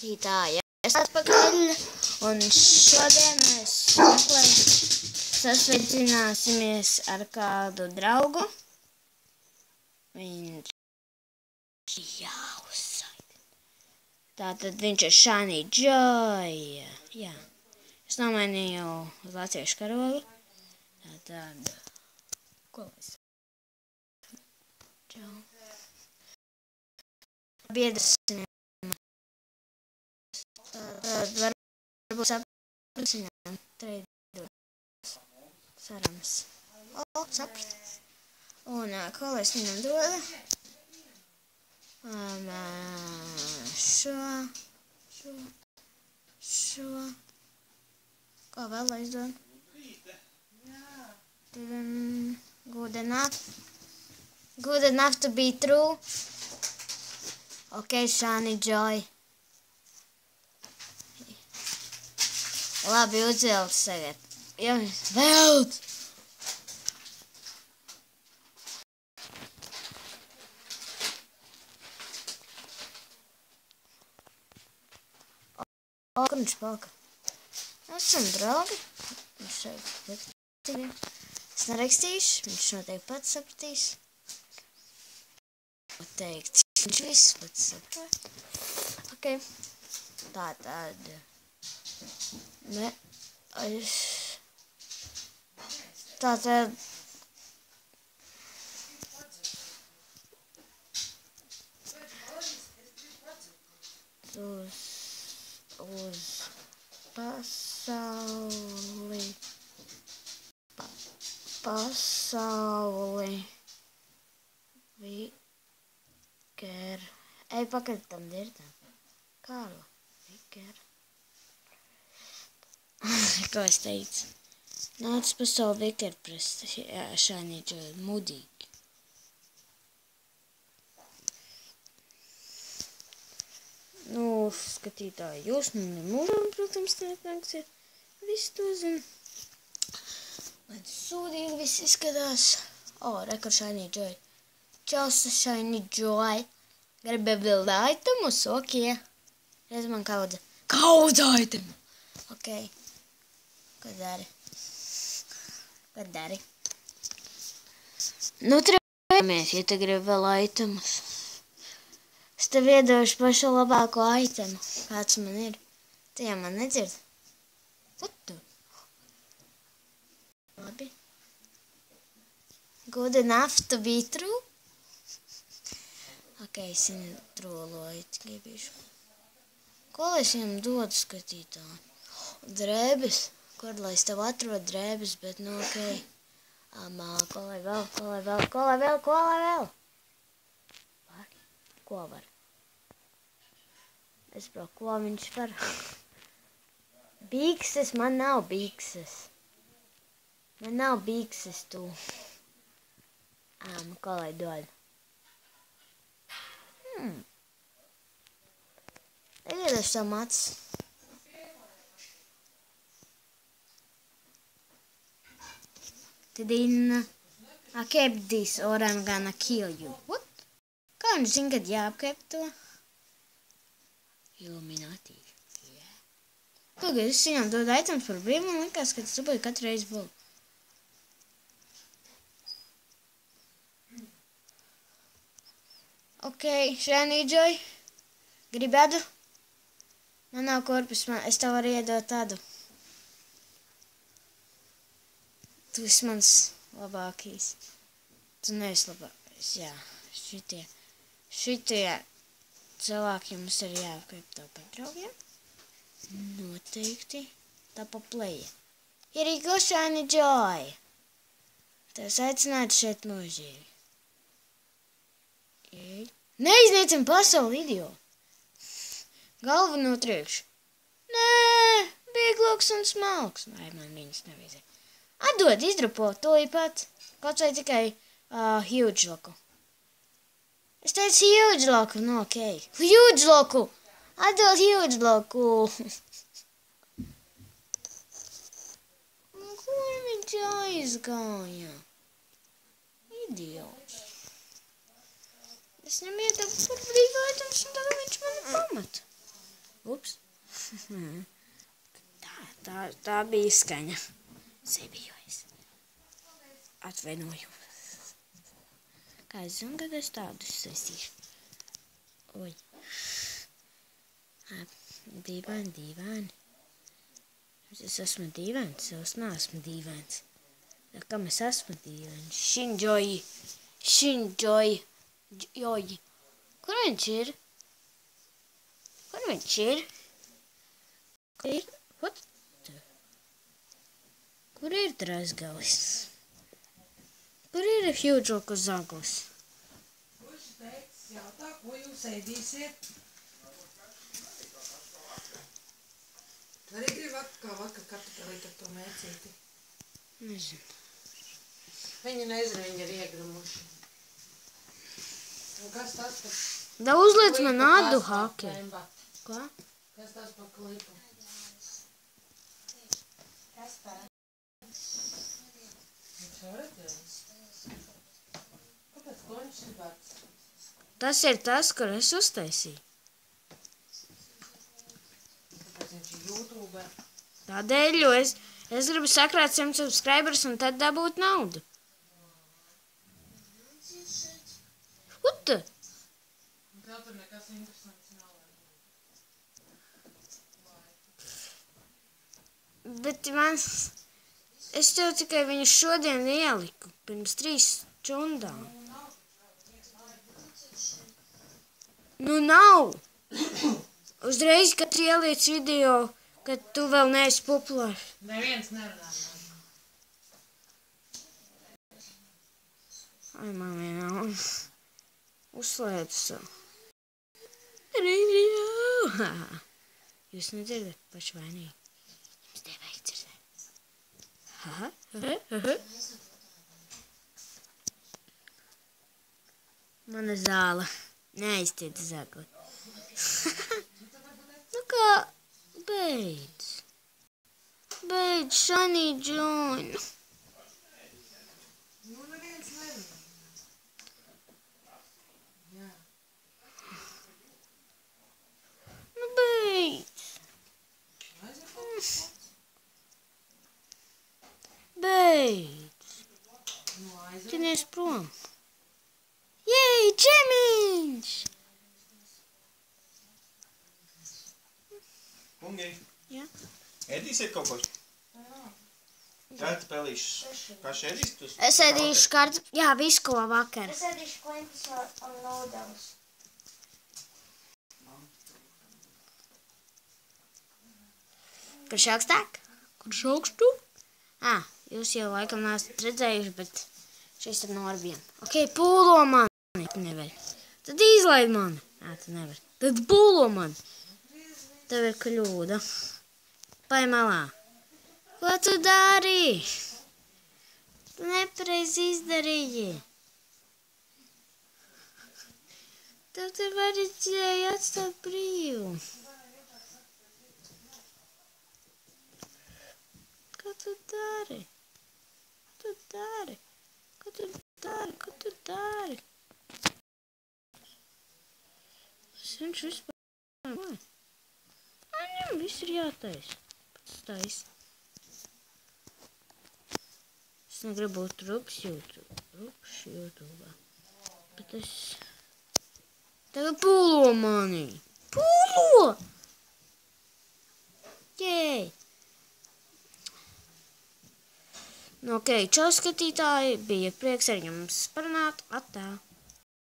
Tītāji, es atpakaļ, un šodien mēs sasveicināsimies ar kādu draugu. Viņš jāuzsaida. Tātad viņš ir Shiny Joy. Jā. Es nomainīju uz latviešu karogu. Tātad, ko es? Čau. Biedrs. Tad varbūt saprast viņam treidos sarams. Saprast. Un ko lai es viņam dodu? Šo. Ko vēl lai es dodu? Good enough to be true. Ok, Shiny Joy. Labi, uzvelc tagad. Jā, velc! Kur viņš palika? Esam draugi. Viņš šeit liktīgi. Es nerakstīšu, viņš noteikti pats sapratīs. Noteikti. Viņš viss pats saprot. Ok. Tātad. Tātad. Uz pasauli Viker. Ej, pakaļ tam dirdam. Kārla, Viker. Ko es teicu? Nāc pasauli Viker prest. Shiny Joy, mudīgi. Nu, skatītāji, jūs nemūžam, protams, nenāksiet. Viss to zina. Man sūdīgi viss izskatās. Rekord Shiny Joy. Čau, Shiny Joy. Gribi build itemus? Ok. Redz man kaudze itemu. Ok. Ko dari? Nu, trējamies, ja te gribi vēl itemus. Es tev iedošu pašu labāko itemu, kāds man ir. Tu jau man nedzird? What tu? Labi. Good enough to be true? Ok, es viņu troloju tikai bišu. Ko lai es viņam dodu skatītāji? Drēbes. Kur lai es tev atrodu drēbes, bet nu ok. Ko lai vēl? Ko var? Es saprotu, ko viņš var. Bīkses, man nav bīkses. Man nav bīkses, tu. Ko lai dod? Iedošu savu macis. Then I kept this or I'm gonna kill you. What? Kā viņš zina, kad jāapkep to? Illuminati. Yeah. Pagaid, es viņam dodu items par brīvu, man likās, ka tas dabūju katru reizi vēl. Ok, Shiny Joy. Gribi adu? Man nav korpus, es tev varu iedot tādu. Tu esi mans labākais. Tu neesi labākais, jā. Šitie cilvēki jums ir jāapkop tev par draugiem. Noteikti. Tā pa playa. Here you go, Shiny Joy. Tev aicinātu šeit mūžīgi. Neizniecam pasauli, idiot. Galva no triekšu. Nē, viegloks un smalks. Vai man viņas nevajadzēja. Atdod, izdrupo to pat. Kaut vai tikai huge loku. Es teicu huge loku, nu ok. Huge loku! Atdod huge loku! Kur viņš aizgāja? Idiots. Es viņam iedevu par brīvu items un tagad viņš mani pamat. Ups. Tā bija skaņa. Sebijos. Atvainoju. Kā es zinu, kad es tādus sesīšu. Oi. Dīvaini. Es esmu dīvains, es neesmu dīvains. Kam es esmu dīvains? Šinģoji. Kur viņš ir? Kur ir Drazgalis? Kur ir Hjūdžoku Zaglis? Kurš teicis jautā, ko jūs ēdīsiet? Tu arī gribi kā vakar kartupelīt ar to mēcīti? Nezinu. Viņi nezinu, viņi ir iegramuši. Un kas tas par... Da uzliec man ādu haki. Ko? Kas tas par klipu? Kas tā? Viņš jau redzējis. Kāpēc ko viņš gribētu? Tas ir tas, kur es uztaisīju. Kāpēc viņš ir YouTube? Tādēļ, jo es gribu sakrāt 100 subscribers un tad dabūt naudu. Uta! Un tev tur nekas interesants nav. Bet es tev tikai viņu šodien ieliku, pirms 3 stundām. Nu nav! Uzreiz, kad ieliec video, kad tu vēl neesi populārs. Neviens nerunā. Ai, man vienalga. Uzslēdzu. Jūs nedzirdat paši vainīgi. Jums nevajag dzirdēt. Mana zāle. Neaiztiet zagli. Nu kā, beidz. Beidz, Shiny join. Nu, neviens nerunā. Jā. Nu beidz. Beidz. Nu, aizver. Tinies prom. Jej, Džemiņš! Kungi, Jā. ēdīsiet kaut ko? Kartupelīšus. Paši ēdīs? Es ēdīšu jā, visu ko vakar. Es ēdīšu klintus un nodeļus. Kurš augstāk? Kurš augstu? Jūs jau laikam neesat redzējuši, bet šis ir no ar vienu. Ok, pūlo mani. Nevar. Tad izlaid mani. Tu nevar. Tad pūlo mani. Tev ir kļūda. Pai malā. Ko tu dari? Tu nepareizi izdarīji. Tev te vajadzēja atstāt brīvu. Ko tu dari? Ko tu dari? Ko tu dari? Ko tu dari? Viņš vispār vai? Viņam viss ir jātaisa. Pats taisa. Es negribu būt rupšs YouTube. Bet es... Tagad pūlo mani. Pūlo! Jej! Nu, ok, čau skatītāji, bija prieks ar jums parunāt. Atā!